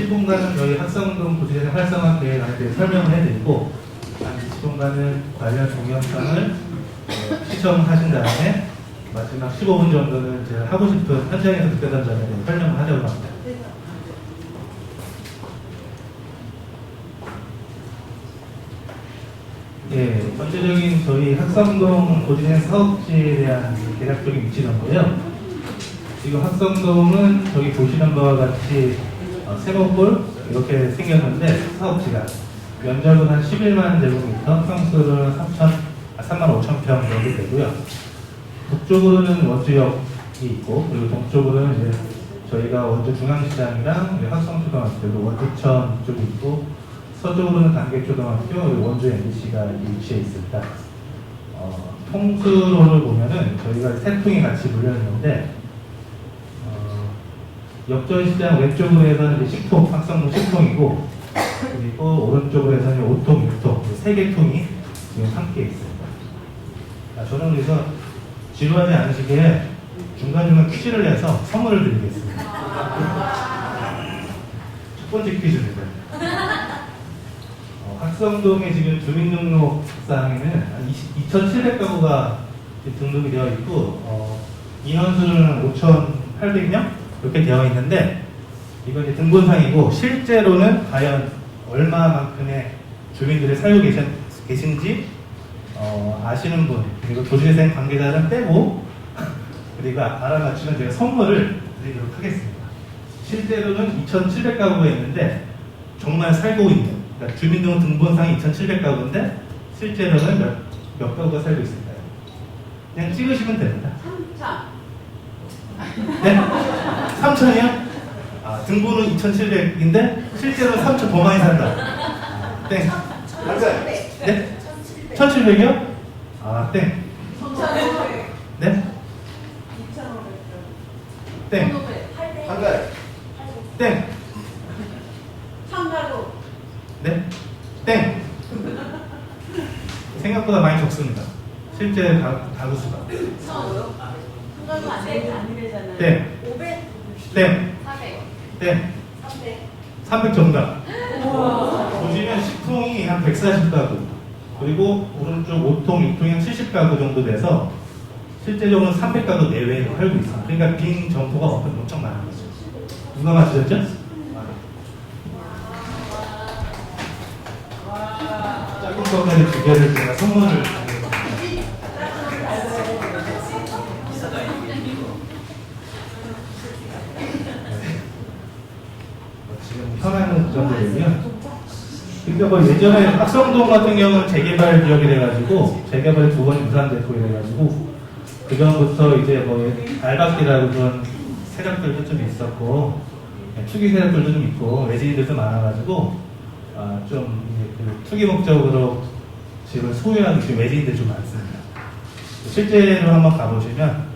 10분간은 저희 학성동 도시재생 활성화 계획에 대해 설명을 해드리고 한 20분간은 관련 동영상을 시청하신 다음에 마지막 15분 정도는 제가 하고 싶은 현장에서 느꼈던 점에 대해 설명을 하려고 합니다. 예, 전체적인 저희 학성동 도시재생 사업지에 대한 대략적인 위치 정보요. 지금 학성동은 저기 보시는 바와 같이 세모골 이렇게 생겼는데 사업지가 면적은 한 11만 제곱미터, 평수는 3만 5천 평 정도 되고요. 북쪽으로는 원주역이 있고 그리고 동쪽으로는 이제 저희가 원주 중앙시장이랑 학성초등학교 그리고 원주천 쪽이 있고 서쪽으로는 단계초등학교 그리고 원주 MBC가 위치해 있습니다. 통수로를 보면은 저희가 세 통이 같이 물려 있는데 역전시장 왼쪽으로 해서는 이제 10통, 학성동 10통이고 그리고 오른쪽으로 해서는 5통, 6통, 3개 통이 지금 함께 있습니다. 저는 그래서 지루하지 않으시게 중간중간 퀴즈를 내서 선물을 드리겠습니다. 첫 번째 퀴즈입니다. 학성동에 지금 주민등록상에는 2,700가구가 등록이 되어 있고 인원수는 5,800명 이렇게 되어 있는데 이건 이제 등본상이고 실제로는 과연 얼마만큼의 주민들이 살고 계신지 아시는 분 그리고 도시재생 관계자는 빼고 그리고 알아맞추면 제가 선물을 드리도록 하겠습니다. 실제로는 2,700가구가 있는데 정말 살고 있는 그러니까 주민등록 등본상이 2,700가구인데 실제로는 몇 가구가 살고 있을까요? 그냥 찍으시면 됩니다. 3,000. 네? 3,000이요? 등본은 2,700인데 실제로는 3,000 더 많이 산다. 땡. 맞아요. 네? 1,700이요? 땡. 2,500. 네? 2,500. 땡. 한가요. 땡. 상가로. 네? 땡. 생각보다 많이 적습니다. 실제 가구 수가. 상가로 안 되잖아요. 땡. 500. 땡. 400. 땡. 300. 300 정답. 보시면 10통이 한 140가구 그리고 오른쪽 5통, 6통이 한 70가구 정도 돼서 실제적으로는 300가구 내외로 살고 있습니다. 그러니까 빈 점포가 엄청 많은 거죠. 누가 맞추셨죠? 작은 것까지 두 개를 제가 선물을 드리겠습니다. 지금 현황은 그 정도 되면 그러니까 뭐 예전에 학성동 같은 경우는 재개발 지역이 돼가지고 재개발이 2번이 무산됐고 이래가지고 그 전부터 이제 뭐 알박기라고 그런 세력들도 좀 있었고 투기 세력들도 좀 있고 외지인들도 많아가지고 좀 이제 그 투기 목적으로 집을 소유하는 지금 외지인들이 좀 많습니다. 실제로 한번 가보시면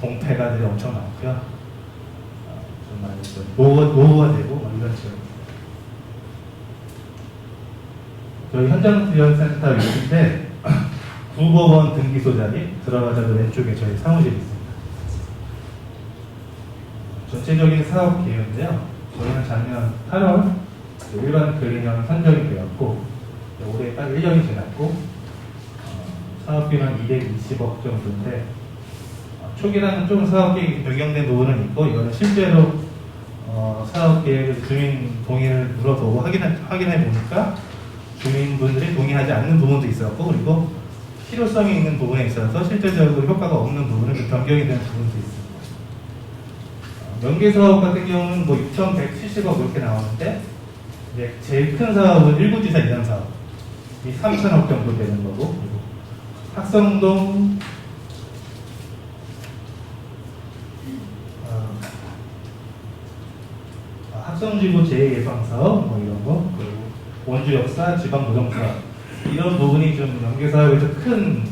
공패가들이 엄청 많고요. 정말 좀 노후가 되고 뭐 이런 식으로. 저희 현장지원센터 위치인데 구법원 등기소 자리 들어가자도 왼쪽에 저희 사무실이 있습니다. 전체적인 사업 계획인데요. 저희는 작년 8월 일반 근린형 선정이 되었고 올해 딱 1년이 지났고 사업비는 220억 정도인데 초기라는 좀 사업계획이 변경된 부분은 있고 이거는 실제로 사업계획을 주민 동의를 물어보고 확인해 보니까 주민분들이 동의하지 않는 부분도 있었고 그리고 실효성이 있는 부분에 있어서 실질적으로 효과가 없는 부분은 변경이 되는 부분도 있습니다. 명계사업 같은 경우는 뭐 6,170억 이렇게 나오는데 이제 제일 큰 사업은 1구지사 이전 사업 이 3,000억 정도 되는 거고 그리고 학성동 학성지구 재예방사업 뭐 이런 거 그리고 원주역사 지방노동사업 이런 부분이 좀 명계사업에서 큰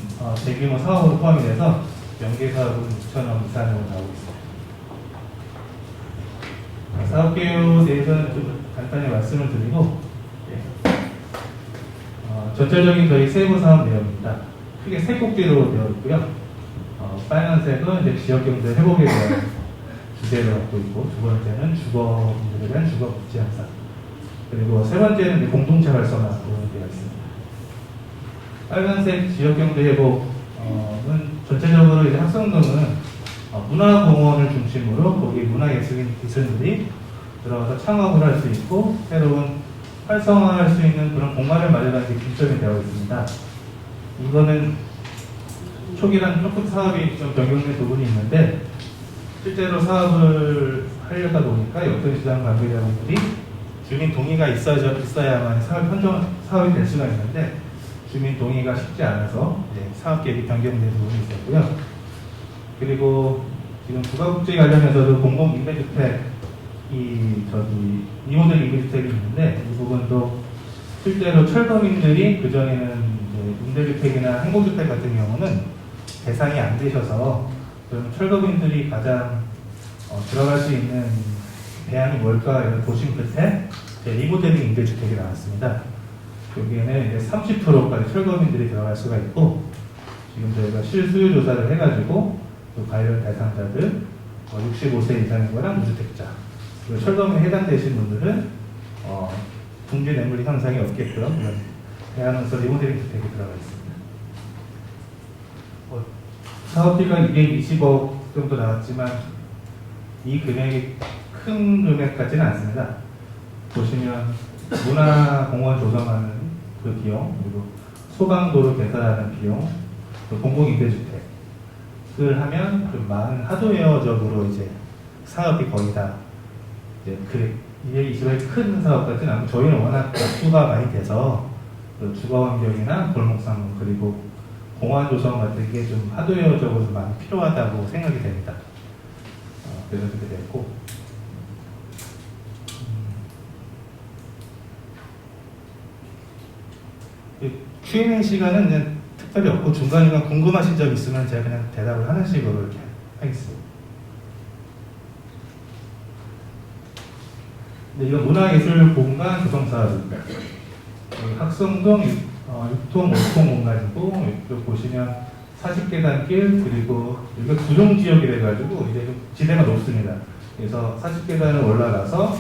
대규모 사업으로 포함이 돼서 명계사업은 6,000억 이상으로 나오고 있습니다. 사업계획에 대해서는 좀 간단히 말씀을 드리고 전체적인 저희 세부 사업 내용입니다. 크게 세 꼭지로 되어 있고요. 빨간색은 이제 지역경제 회복에 대한 주제를 갖고 있고, 두 번째는 주거분들에 대한 주거 복지 향상, 그리고 세 번째는 이제 공동체 활성화로 되어 있습니다. 빨간색 지역경제회복은 전체적으로 이제 학성동은 문화공원을 중심으로 거기 문화예술인들이 들어가서 창업을 할 수 있고 새로운 활성화할 수 있는 그런 공간을 마련하는 게 중점이 되어 있습니다. 이거는 초기랑 조금 사업이 좀 변경된 부분이 있는데 실제로 사업을 하려다 보니까 역전시장 관계자분들이 주민 동의가 있어야만 사업이 될 수가 있는데 주민 동의가 쉽지 않아서 사업 계획이 변경된 부분이 있었고요. 그리고 지금 부가국제 관련해서도 공공임대주택 리모델 임대주택이 있는데 이 부분도 실제로 철거민들이 그전에는 임대주택이나 행복주택 같은 경우는 대상이 안 되셔서 그럼 철거민들이 가장 들어갈 수 있는 대안이 뭘까 이런 고심 끝에 리모델링 임대주택이 나왔습니다. 여기에는 이제 30%까지 철거민들이 들어갈 수가 있고 지금 저희가 실수요 조사를 해가지고 그 관련 대상자들 65세 이상인 거랑 무주택자 철거민에 해당되신 분들은 붕괴 뇌물 현상이 없게끔 이런 대안으로서 리모델링 주택이 들어가 있습니다. 사업비가 220억 정도 나왔지만 이 금액이 큰 금액 같지는 않습니다. 보시면 문화공원 조성하는 그 비용, 그리고 소방도로 개설하는 비용, 공공임대주택을 하면 좀 많은 하드웨어적으로 이제 사업이 거의 다 이제 이게 큰 사업 같지는 않고 저희는 워낙 수가 많이 돼서 그 주거 환경이나 골목상무 그리고 공원 조성 같은 게 좀 하드웨어적으로 많이 필요하다고 생각이 됩니다. 그래서 그렇게 됐고 Q&A 시간은 그냥 특별히 없고 중간중간 궁금하신 점 있으면 제가 그냥 대답을 하는 식으로 이렇게 하겠습니다. 네, 이거 문화예술 공간 조성 사업입니다. 학성동 6통, 5통 공간이고 이쪽 보시면 40계단 길 그리고 여기가 구룡지역이라 해가지고 이제 좀 지대가 높습니다. 그래서 40계단을 올라가서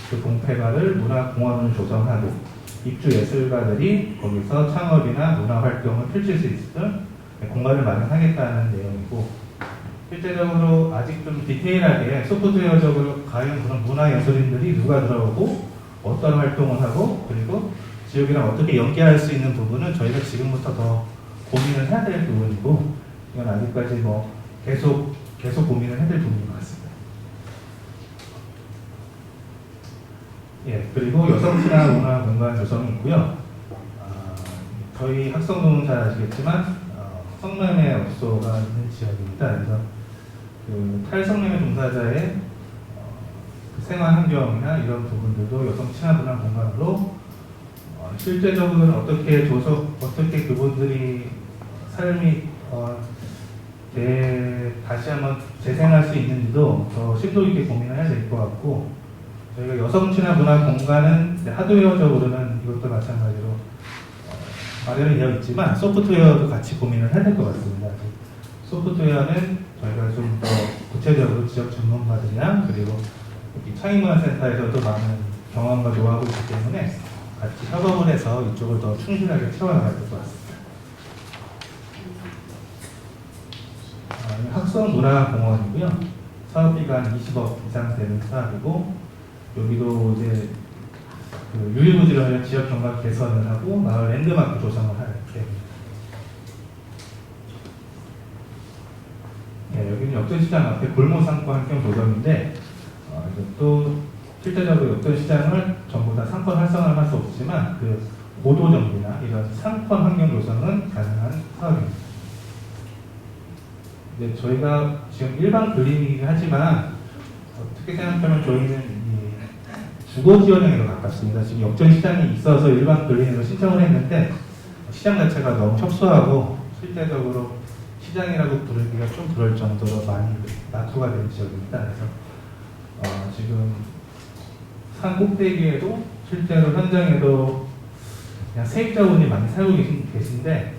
그 동패가를 문화공원을 조성하고 입주 예술가들이 거기서 창업이나 문화활동을 펼칠 수 있는 공간을 마련하겠다는 내용이고 실제적으로 아직 좀 디테일하게 소프트웨어적으로 과연 그런 문화예술인들이 누가 들어오고 어떤 활동을 하고 그리고 지역이랑 어떻게 연계할 수 있는 부분은 저희가 지금부터 더 고민을 해야 될 부분이고 이건 아직까지 뭐 계속 고민을 해야 될 부분인 것 같습니다. 예, 그리고 여성친화 문화 공간 조성이 있고요. 저희 학성동은 잘 아시겠지만 성매매 업소가 있는 지역입니다. 그래서 그 탈성매매 종사자의 생활 환경이나 이런 부분들도 여성친화 문화 공간으로 실제적으로는 어떻게 그분들이 삶이 다시 한번 재생할 수 있는지도 더 심도 있게 고민을 해야 될 것 같고 저희가 여성친화 문화 공간은 하드웨어적으로는 이것도 마찬가지로 마련이 되어 있지만 소프트웨어도 같이 고민을 해야 될 것 같습니다. 소프트웨어는 저희가 좀 더 구체적으로 지역 전문가들이랑 그리고 창의문화센터에서도 많은 경험과 노하우가 있기 때문에 같이 협업을 해서 이쪽을 더 충실하게 채워나가야 될 것 같습니다. 학성문화공원이고요. 사업비가 한 20억 이상 되는 사업이고 여기도 이제 그 유일무지로 지역 경관 개선을 하고 마을 랜드마크 조성을 할 계획입니다. 네, 여기는 역전시장 앞에 골목상권 환경 조성인데 이것도 실제적으로 역전시장을 전부 다 상권 활성화를 할 수 없지만 그 고도 정비나 이런 상권 환경 조성은 가능한 사업입니다. 근데 저희가 지금 일반 근린이긴 하지만 어떻게 생각하면 저희는 이 주거 지원형에 더 가깝습니다. 지금 역전시장이 있어서 일반 근린으로 신청을 했는데 시장 자체가 너무 협소하고 실제적으로 시장이라고 부르기가 좀 그럴 정도로 많이 낙후가 된 지역입니다. 그래서 지금 산 꼭대기에도 실제로 현장에도 그냥 세입자분이 많이 살고 계신데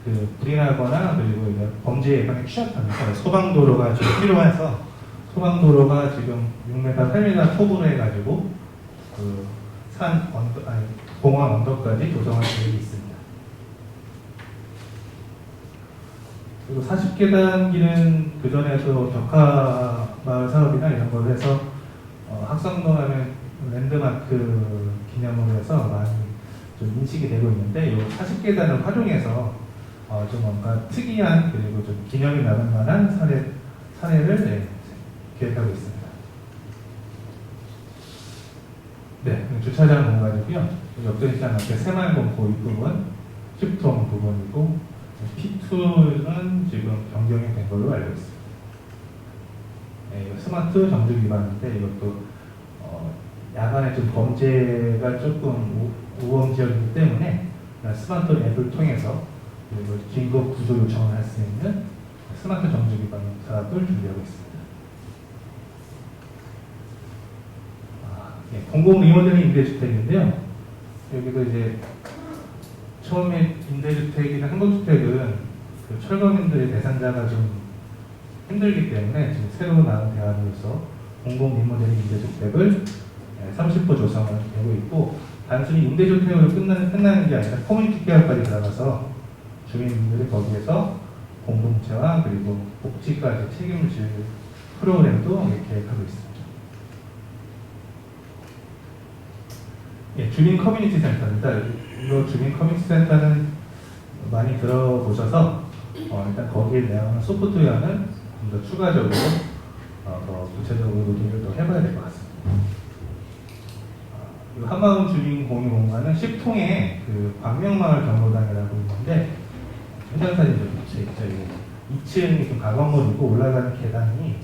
그 불이 나거나 그리고 범죄 예방에 취약합니다. 소방도로가 좀 필요해서 소방도로가 지금 6m, 8m 톱으로 해가지고 그 공원 언덕까지 조성할 계획이 있습니다. 그리고 40계단 길은 그 전에도 벽화마을 사업이나 이런 걸 해서 학성동 하면 랜드마크 기념으로 해서 많이 좀 인식이 되고 있는데 이 40계단을 활용해서 좀 뭔가 특이한 그리고 좀 기념이 남을 만한 사례를 계획하고 있습니다. 네, 주차장 공간이고요. 역전시장 앞에 새마을공고 입부분, 10통 부분이고 P2는 지금 변경이 된 걸로 알고 있습니다. 네, 이거 스마트 정주 위반인데 이것도 야간에 좀 범죄가 조금 우범 지역이기 때문에 스마트 앱을 통해서 그리고 긴급 구조 요청을 할 수 있는 스마트 정주 위반 사업을 준비하고 있습니다. 공공 리모델링 임대주택인데요. 여기도 이제 처음에 임대주택이나 한국주택은 그 철거민들의 대상자가 좀 힘들기 때문에 지금 새로 나온 대안으로서 공공 리모델링 임대주택을 30% 조성을 되고 있고 단순히 임대주택으로 끝나는 게 아니라 커뮤니티 케어까지 들어가서 주민들이 거기에서 공동체와 그리고 복지까지 책임을 질 프로그램도 계획하고 있습니다. 예, 주민 커뮤니티 센터입니다. 이거 주민 커뮤니티 센터는 많이 들어보셔서 일단 거기에 대한 소프트웨어는 좀 더 추가적으로 더 구체적으로 논의를 더 해봐야 될 것 같습니다. 한마음 주민 공유 공간은 10통의 그 광명마을 경로당이라고 있는데 현장 사진 좀 있죠. 2층이 좀 가건물이고 올라가는 계단이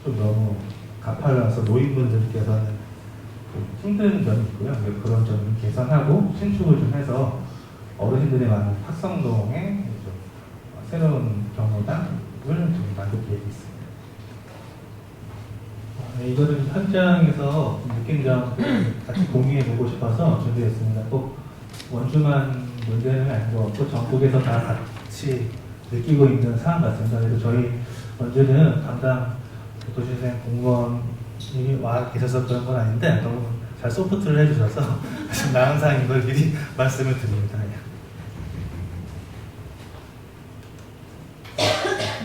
좀 너무 가팔라서 노인분들께서는 좀 힘든 점이 있고요. 그런 점을 개선하고 신축을 좀 해서 어르신들이 많은 학성동에 좀 새로운 경로당을 좀 만들 계획이 있습니다. 이거는 현장에서 느낀 점 같이 공유해보고 싶어서 준비했습니다. 꼭 원주만 문제는 아닌 것 같고 전국에서 다 같이 느끼고 있는 사안 같습니다. 그래서 저희 원주는 담당 도시재생 공무원이 와 계셔서 그런 건 아닌데 너무 잘 소프트를 해주셔서 좀 나은 사항인 걸 미리 말씀을 드립니다.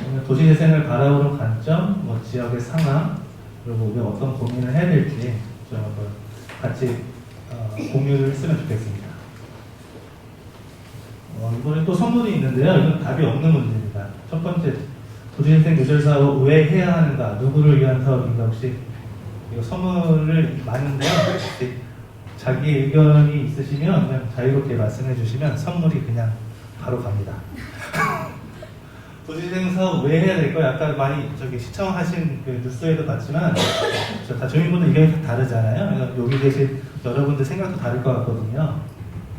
오늘 도시재생을 바라보는 관점, 지역의 상황, 그리고 우리가 어떤 고민을 해야 될지 좀 한번 같이 공유를 했으면 좋겠습니다. 이번에 또 선물이 있는데요. 이건 답이 없는 문제입니다. 첫 번째, 도시재생 누설 사업 왜 해야 하는가? 누구를 위한 사업인가? 혹시 이거 선물을 많은데요. 혹시 자기 의견이 있으시면 그냥 자유롭게 말씀해 주시면 선물이 그냥 바로 갑니다. 도시재생 사업 왜 해야 될까요? 아까 많이 시청하신 그 뉴스에도 봤지만 다 주민분들 의견이 다 다르잖아요. 여기 계신 여러분들 생각도 다를 것 같거든요.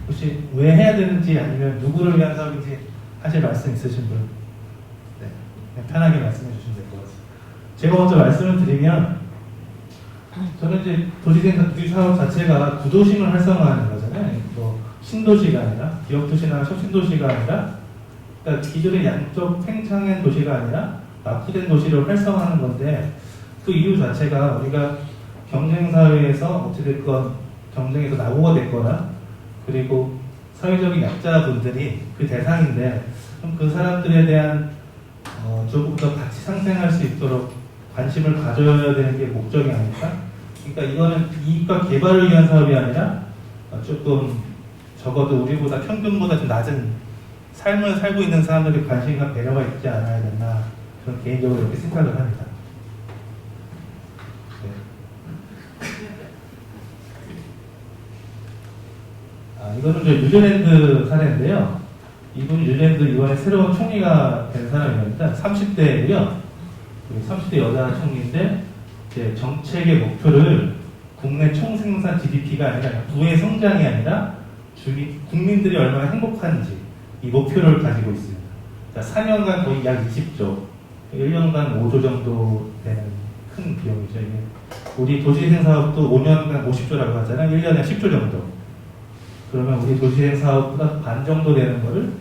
혹시 왜 해야 되는지 아니면 누구를 위한 사업인지 하실 말씀 있으신 분? 네, 그냥 편하게 말씀해 주시면 될 것 같습니다. 제가 먼저 말씀을 드리면 저는 이제 도시재생 사업 자체가 구도심을 활성화하는 거잖아요. 뭐 신도시가 아니라 기업도시나 혁신도시가 아니라 그러니까 기존의 양쪽 팽창한 도시가 아니라 낙후된 도시를 활성화하는 건데 그 이유 자체가 우리가 경쟁사회에서 어찌됐건 경쟁에서 낙오가 됐거나 그리고 사회적인 약자분들이 그 대상인데 그럼 그 사람들에 대한 조금 더 같이 상생할 수 있도록 관심을 가져야 되는 게 목적이 아닐까? 그러니까 이거는 이익과 개발을 위한 사업이 아니라 조금 적어도 우리보다 평균보다 좀 낮은 삶을 살고 있는 사람들의 관심과 배려가 있지 않아야 됐나 저는 개인적으로 이렇게 생각을 합니다. 네. 이거는 뉴질랜드 사례인데요. 이분이 뉴질랜드 이번에 새로운 총리가 된 사람입니다. 30대고요. 30대 여자 총리인데 이제 정책의 목표를 국내 총생산 GDP가 아니라 부의 성장이 아니라 국민들이 얼마나 행복한지 이 목표를 가지고 있습니다. 자, 4년간 거의 약 20조, 1년간 5조 정도 되는 큰 비용이죠. 이게 우리 도시재생 사업도 5년간 50조라고 하잖아요. 1년에 10조 정도. 그러면 우리 도시재생 사업보다 반 정도 되는 거를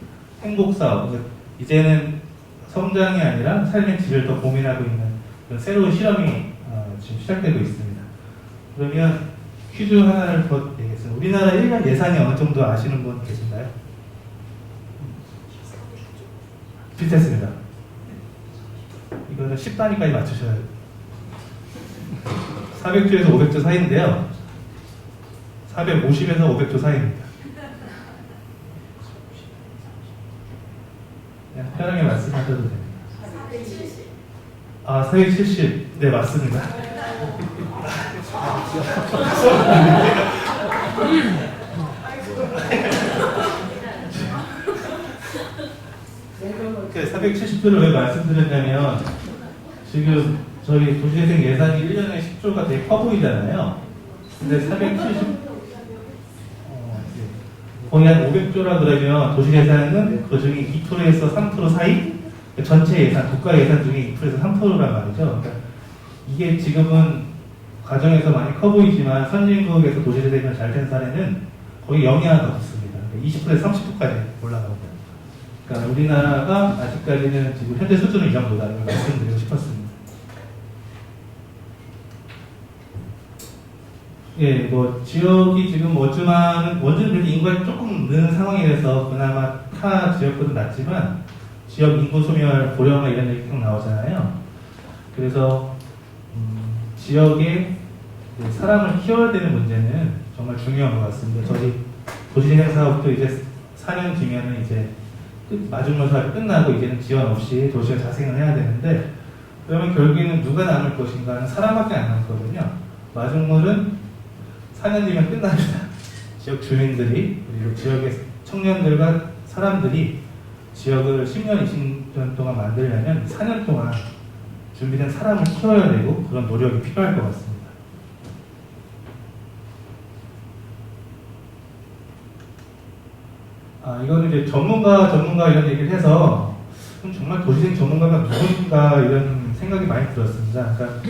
행복 사업, 이제는 성장이 아니라 삶의 질을 더 고민하고 있는 그런 새로운 실험이 지금 시작되고 있습니다. 그러면 퀴즈 하나를 더 내겠습니다. 우리나라 1년 예산이 어느 정도 아시는 분 계신가요? 비슷했습니다. 이거는 10단위까지 맞추셔야 돼요. 400조에서 500조 사이인데요. 450에서 500조 사이입니다. 그냥 편하게 말씀하셔도 됩니다. 470. 아, 470. 네, 맞습니다. 그 470조를 왜 말씀드렸냐면 지금 저희 도시재생 예산이 1년에 10조가 되게 커 보이잖아요. 근데 470 거의 한 500조라 그러면 도시예산은 그 중에 2%에서 3% 사이? 전체 예산, 국가 예산 중에 2%에서 3%란 말이죠. 그러니까 이게 지금은 가정에서 많이 커 보이지만 선진국에서 도시재생이 잘 된 사례는 거의 0이 하나 더 없습니다. 20%에서 30%까지 올라가고. 그러니까 우리나라가 아직까지는 지금 현재 수준은 이 정도다. 이걸 말씀드리고 싶었습니다. 예, 뭐 지역이 지금 원주는 그래도 인구가 조금 느는 상황이라서 그나마 타 지역보다 낫지만 지역 인구 소멸, 고령화 이런 얘기 계속 나오잖아요. 그래서 지역에 사람을 키워야 되는 문제는 정말 중요한 것 같습니다. 저희 도시재생 사업도 이제 4년 뒤면은 이제 마중물 사업이 끝나고 이제는 지원 없이 도시가 자생을 해야 되는데 그러면 결국에는 누가 남을 것인가는 사람밖에 안 남거든요. 마중물은 4년 뒤면 끝납니다. 지역 주민들이 그리고 지역의 청년들과 사람들이 지역을 10년, 20년 동안 만들려면 4년 동안 준비된 사람을 키워야 되고 그런 노력이 필요할 것 같습니다. 이거는 이제 전문가 이런 얘기를 해서 정말 도시재생 전문가가 누군가 이런 생각이 많이 들었습니다. 그러니까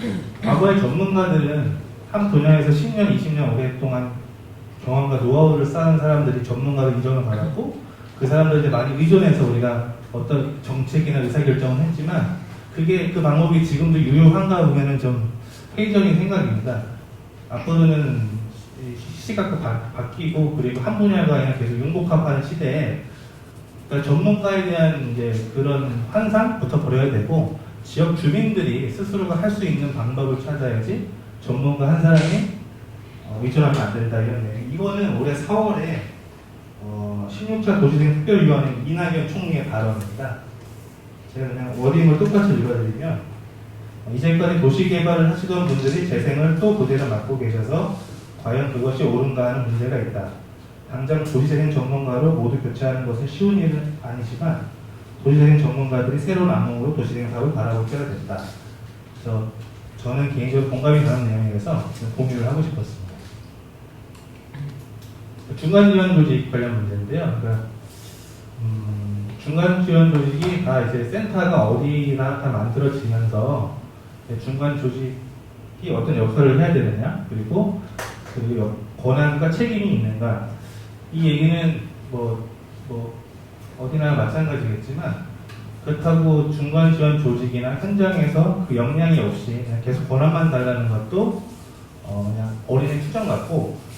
과거의 전문가들은 한 분야에서 10년, 20년 오랫동안 경험과 노하우를 쌓은 사람들이 전문가로 인정을 받았고 그 사람들한테 많이 의존해서 우리가 어떤 정책이나 의사결정을 했지만 그게 그 방법이 지금도 유효한가 보면은 좀 회의적인 생각입니다. 앞으로는 시각도 바뀌고 그리고 한 분야가 그냥 계속 융복합하는 시대에 그러니까 전문가에 대한 이제 그런 환상부터 버려야 되고 지역 주민들이 스스로가 할 수 있는 방법을 찾아야지 전문가 한 사람이 의존하면 안 된다 이런 얘기. 이거는 올해 4월에 16차 도시재생 특별위원회 이낙연 총리의 발언입니다. 제가 그냥 워딩을 똑같이 읽어드리면 이제까지 도시개발을 하시던 분들이 재생을 또 그대로 맡고 계셔서 과연 그것이 옳은가 하는 문제가 있다. 당장 도시재생 전문가로 모두 교체하는 것은 쉬운 일은 아니지만 도시재생 전문가들이 새로운 안목으로 도시재생 사업을 바라볼 때가 됐다. 그래서 저는 개인적으로 공감이 가는 내용이라서 공유를 하고 싶었습니다. 중간지원 조직 관련 문제인데요. 그러니까 중간지원 조직이 다 이제 센터가 어디나 다 만들어지면서 중간 조직이 어떤 역할을 해야 되느냐, 그리고 그 권한과 책임이 있는가. 이 얘기는 어디나 마찬가지겠지만 그렇다고 중간 지원 조직이나 현장에서 그 역량이 없이 그냥 계속 권한만 달라는 것도 그냥 어린애 투정 같고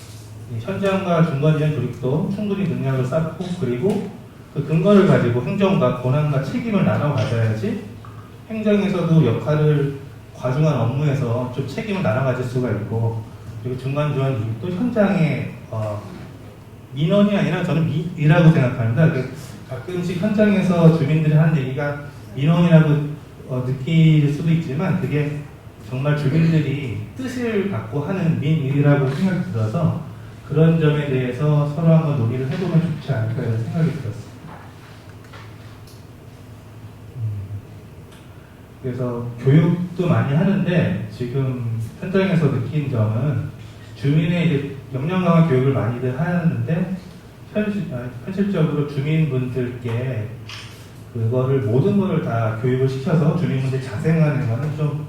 현장과 중간 지원 조직도 충분히 능력을 쌓고 그리고 그 근거를 가지고 행정과 권한과 책임을 나눠 가져야지 행정에서도 역할을 과중한 업무에서 좀 책임을 나눠 가질 수가 있고 그리고 중간 지원 조직도 현장에 민원이 아니라 저는 미라고 생각합니다. 가끔씩 현장에서 주민들이 하는 얘기가 민원이라고 느낄 수도 있지만 그게 정말 주민들이 뜻을 갖고 하는 민의라고 생각이 들어서 그런 점에 대해서 서로 한번 논의를 해보면 좋지 않을까 이런 생각이 들었습니다. 그래서 교육도 많이 하는데 지금 현장에서 느낀 점은 주민의 이제 역량 강화 교육을 많이들 하는데 현실적으로 주민분들께 그거를 모든 걸 다 교육을 시켜서 주민분들이 자생하는 거는 좀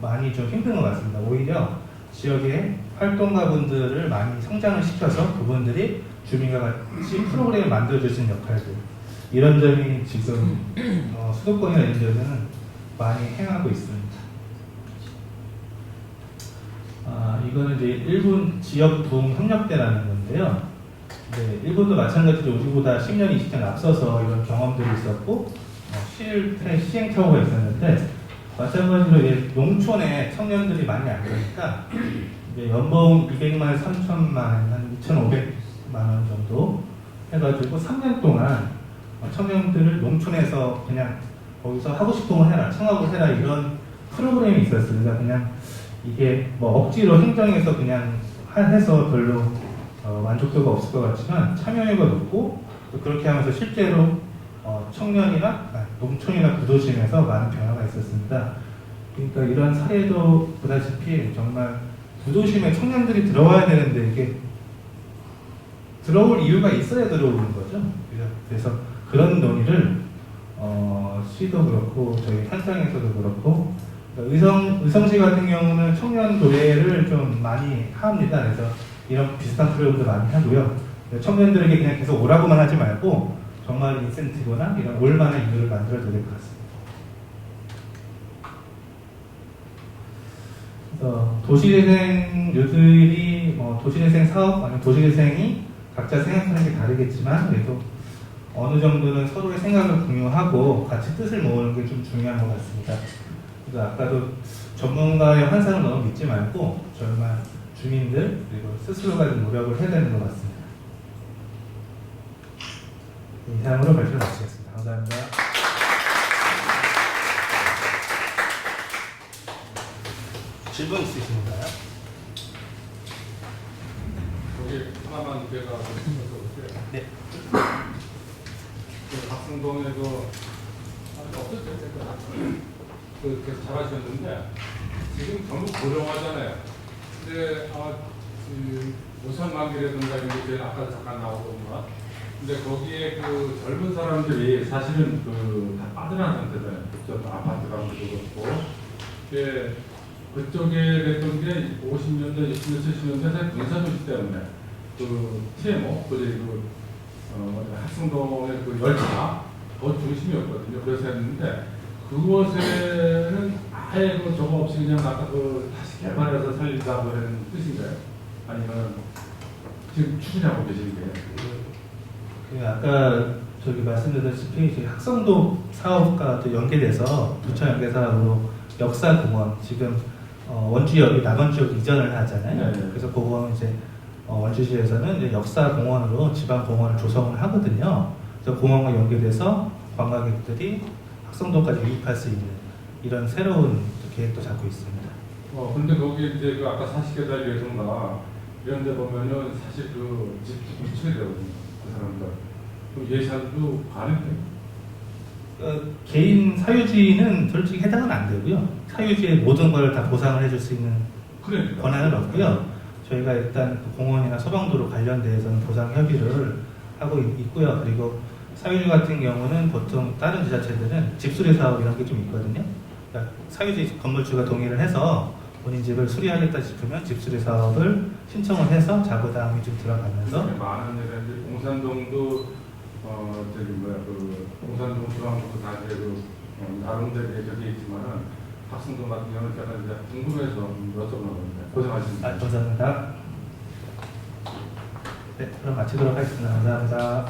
많이 좀 힘든 것 같습니다. 오히려 지역의 활동가분들을 많이 성장을 시켜서 그분들이 주민과 같이 프로그램을 만들어주시는 역할들 이런 점이 지금 수도권이나 이런 데는 많이 행하고 있습니다. 이거는 이제 일본 지역 부흥 협력대라는 건데요. 네, 일본도 마찬가지로 우리보다 10년, 20년 앞서서 이런 경험들이 있었고 실패 시행착오가 있었는데 마찬가지로 이제 농촌에 청년들이 많이 안 가니까 이제 연봉 200만 원, 3천만 원, 한 2,500만 원 정도 해가지고 3년 동안 청년들을 농촌에서 그냥 거기서 하고 싶은 거 해라, 청하고 해라 이런 프로그램이 있었습니다. 그냥 이게 뭐 억지로 행정에서 그냥 해서 별로 만족도가 없을 것 같지만 참여율가 높고 또 그렇게 하면서 실제로 청년이나 농촌이나 구도심에서 많은 변화가 있었습니다. 그러니까 이런 사례도 보다시피 정말 구도심에 청년들이 들어와야 되는데 이게 들어올 이유가 있어야 들어오는 거죠. 그래서 그런 논의를 시도 그렇고 저희 현장에서도 그렇고 의성시 같은 경우는 청년 도예를 좀 많이 합니다. 그래서 이런 비슷한 프로그램도 많이 하고요. 청년들에게 그냥 계속 오라고만 하지 말고 정말 인센티브나 이런 올만한 이유를 만들어야 될 것 같습니다. 그래서 도시재생류들이 도시재생 사업 아니면 도시재생이 각자 생각하는 게 다르겠지만 그래도 어느 정도는 서로의 생각을 공유하고 같이 뜻을 모으는 게 좀 중요한 것 같습니다. 그래서 아까도 전문가의 환상을 너무 믿지 말고 정말 주민들 그리고 스스로가 좀 노력을 해야 되는 것 같습니다. 이상으로 발표를 마치겠습니다. 감사합니다. 질문 있으신가요? 거기 하나만 제가 여쭤볼게요. 네. 학생동에서 없을 때 계속 잘하셨는데 지금 전부 고령화잖아요. 근데 오산만기라든가 이런 게 제일 아까 잠깐 나오던가. 근데 거기에 그 젊은 사람들이 사실은 다 빠져나간 상태잖아요. 그쪽 아파트 가면도 그렇고. 그쪽에 됐던 게 50년대, 60년대, 70년대 사실 군사도시 때문에 TMO, 학생동의 열차 그 중심이었거든요. 그래서 했는데 그곳에는 아예 저거 없이 그냥 아까 다시 개발해서 살리자고 하는 뜻인가요? 아니면 지금 추진하고 계신 게? 아까 말씀드렸다시피 학성도 사업과 또 연계돼서 부천 연계 사업으로 역사공원 지금 원주역 남원지역 이전을 하잖아요. 네. 그래서 그거는 이제 원주시에서는 이제 역사공원으로 지방공원을 조성을 하거든요. 그래서 공원과 연계돼서 관광객들이 학성도까지 유입할 수 있는 이런 새로운 계획도 잡고 있습니다. 근데 거기 이제 아까 40개달 예선가 이런 데 보면은 사실 집도 미쳐야 되거든요. 그 사람들. 예산도 가능해요. 개인 사유지는 솔직히 해당은 안 되고요. 사유지의 모든 걸 다 보상을 해줄 수 있는 권한은 없고요. 저희가 일단 공원이나 소방도로 관련돼서는 보상 협의를 하고 있고요. 그리고 사유지 같은 경우는 보통 다른 지자체들은 집수리 사업 이런 게 좀 있거든요. 그러니까 사유지 건물주가 동의를 해서 본인 집을 수리하겠다 싶으면 집수리 사업을 신청을 해서 자부담이 좀 들어가면서 많은 데가 공산동도 공산동 중앙부도 다 나름대로 저기 있지만은 학생동 같은 경우는 제가 이제 궁금해서 여쭤보는데 고생하셨습니다. 감사합니다. 네, 그럼 마치도록 하겠습니다. 감사합니다.